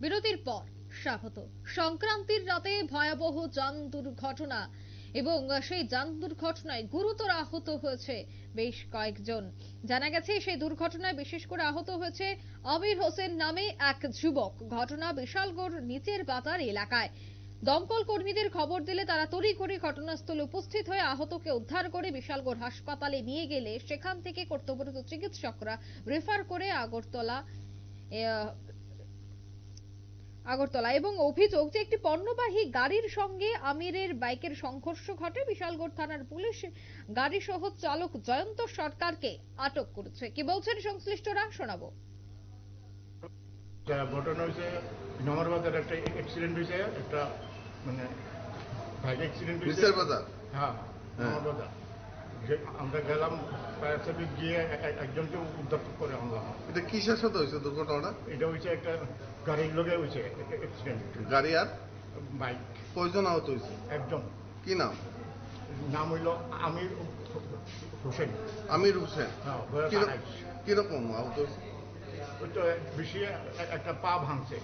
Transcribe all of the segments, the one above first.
বিরতির পর স্বাগত। সংক্রান্তির রাতে ভয়াবহ যান দুর্ঘটনা এবং সেই যান দুর্ঘটনায় গুরুতর আহত হয়েছে বেশ কয়েকজন। জানা গেছে সেই দুর্ঘটনায় বিশেষ করে আহত হয়েছে আমির হোসেন নামে এক যুবক। ঘটনা বিশালগড় নিচের বাজার এলাকায়। দমকল কর্মীদের খবর দিলে তারা তড়িঘড়ি ঘটনাস্থলে উপস্থিত হয়ে আহতকে উদ্ধার করে বিশালগড় হাসপাতালে নিয়ে গেলে সেখান থেকে কর্তব্যরত চিকিৎসকরা রেফার করে আগরতলা এবং অভিযোগ যে একটি পণ্যবাহী গাড়ির সঙ্গে আমিরের বাইকের সংঘর্ষ ঘটে। বিশালগড় থানার পুলিশ গাড়ি সহ চালক জয়ন্ত সরকারকে আটক করেছে। কি বলছেন সংশ্লিষ্টরা, শোনাবো। ঘটনা হয়েছে নমরবাজার একটা অ্যাক্সিডেন্ট হয়েছে, একটা মানে বাইক অ্যাক্সিডেন্ট হয়েছে। হ্যাঁ, নমরবাজার আমরা গেলাম, ফায়ার সার্ভিস গিয়ে একজনকে উদ্ধার করে আনলাম। এটা কিসের সাথে হয়েছে দুর্ঘটনা? এটা হয়েছে একটা গাড়ির লোকে হয়েছে অ্যাক্সিডেন্ট। গাড়ি আর বাইক। কয়জন আহত হয়েছে? একজন। কি নাম? নাম হইল আমির হোসেন। আমির হোসেন। হ্যাঁ, কিরকম আহত হয়েছে? ওই তো বেশি একটা পা ভাঙছে।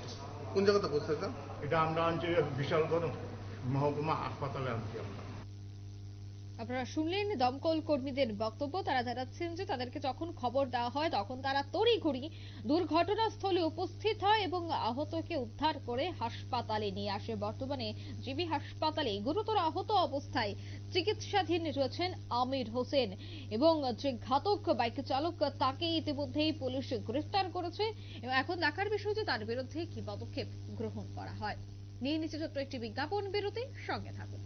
কোন জায়গাতে করছে এটা? এটা আমরা আনছি বিশালগড় মহকুমা হাসপাতালে আনছি আমরা। আপনারা শুনলেন দমকল কর্মীদের বক্তব্য। তারা জানাচ্ছেন যে তাদেরকে যখন খবর দেওয়া হয় তখন তারা তড়িঘড়ি দুর্ঘটনাস্থলে উপস্থিত হয় এবং আহতকে উদ্ধার করে হাসপাতালে নিয়ে আসে। বর্তমানে জিবি হাসপাতালে গুরুতর আহত অবস্থায় চিকিৎসাধীন রয়েছেন আমির হোসেন এবং যে ঘাতক বাইক চালক তাকে ইতিমধ্যেই পুলিশ গ্রেফতার করেছে এবং এখন দেখার বিষয় যে তার বিরুদ্ধে কি পদক্ষেপ গ্রহণ করা হয়। নিয়ে নিচ্ছে ছোট্ট একটি বিজ্ঞাপন বিরতি, সঙ্গে থাকুন।